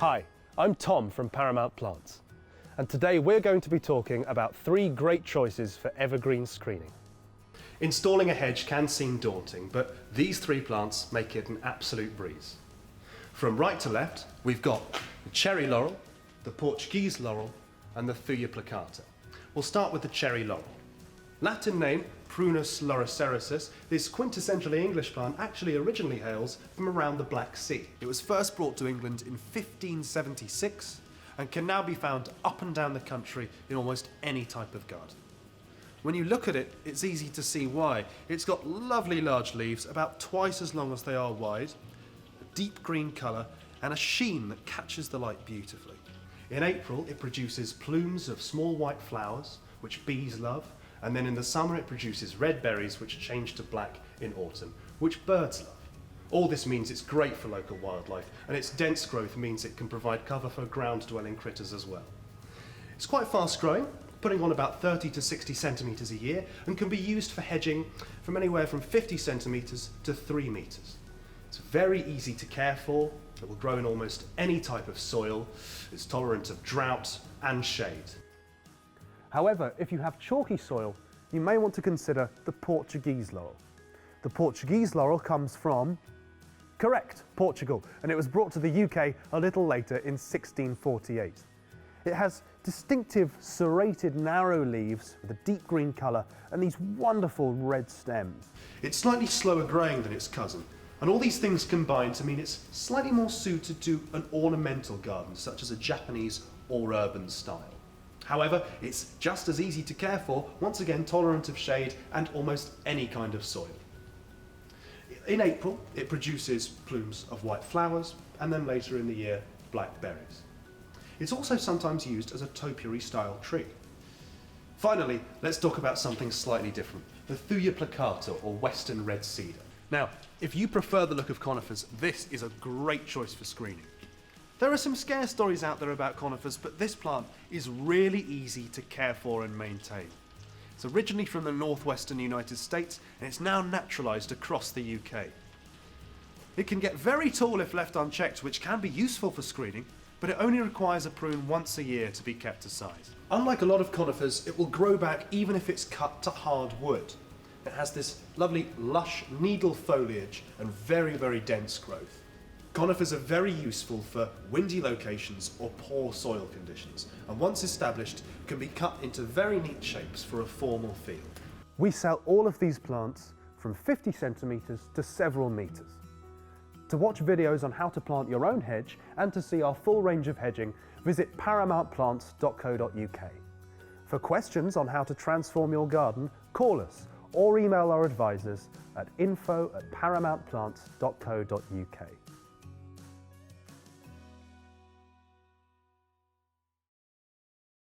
Hi, I'm Tom from Paramount Plants, and today we're going to be talking about 3 great choices for evergreen screening. Installing a hedge can seem daunting, but these 3 plants make it an absolute breeze. From right to left, we've got the cherry laurel, the Portuguese laurel, and the Thuya plicata. We'll start with the cherry laurel. Latin name Prunus laurocerasus, this quintessentially English plant actually originally hails from around the Black Sea. It was first brought to England in 1576 and can now be found up and down the country in almost any type of garden. When you look at it, it's easy to see why. It's got lovely large leaves, about twice as long as they are wide, a deep green colour, and a sheen that catches the light beautifully. In April, it produces plumes of small white flowers, which bees love, and then in the summer it produces red berries which change to black in autumn, which birds love. All this means it's great for local wildlife, and its dense growth means it can provide cover for ground-dwelling critters as well. It's quite fast growing, putting on about 30 to 60 centimetres a year, and can be used for hedging from anywhere from 50 centimetres to 3 metres. It's very easy to care for, it will grow in almost any type of soil, it's tolerant of drought and shade. However, if you have chalky soil, you may want to consider the Portuguese laurel. The Portuguese laurel comes from, correct, Portugal, and it was brought to the UK a little later in 1648. It has distinctive serrated narrow leaves with a deep green colour and these wonderful red stems. It's slightly slower growing than its cousin, and all these things combine to mean it's slightly more suited to an ornamental garden such as a Japanese or urban style. However, it's just as easy to care for, once again tolerant of shade and almost any kind of soil. In April, it produces plumes of white flowers, and then later in the year, black berries. It's also sometimes used as a topiary style tree. Finally, let's talk about something slightly different, the Thuya plicata or Western Red Cedar. Now, if you prefer the look of conifers, this is a great choice for screening. There are some scare stories out there about conifers, but this plant is really easy to care for and maintain. It's originally from the northwestern United States, and it's now naturalised across the UK. It can get very tall if left unchecked, which can be useful for screening, but it only requires a prune once a year to be kept to size. Unlike a lot of conifers, it will grow back even if it's cut to hard wood. It has this lovely lush needle foliage and very, very dense growth. Conifers are very useful for windy locations or poor soil conditions, and once established can be cut into very neat shapes for a formal field. We sell all of these plants from 50 centimetres to several metres. To watch videos on how to plant your own hedge and to see our full range of hedging, visit paramountplants.co.uk. For questions on how to transform your garden, call us or email our advisors at info@paramountplants.co.uk.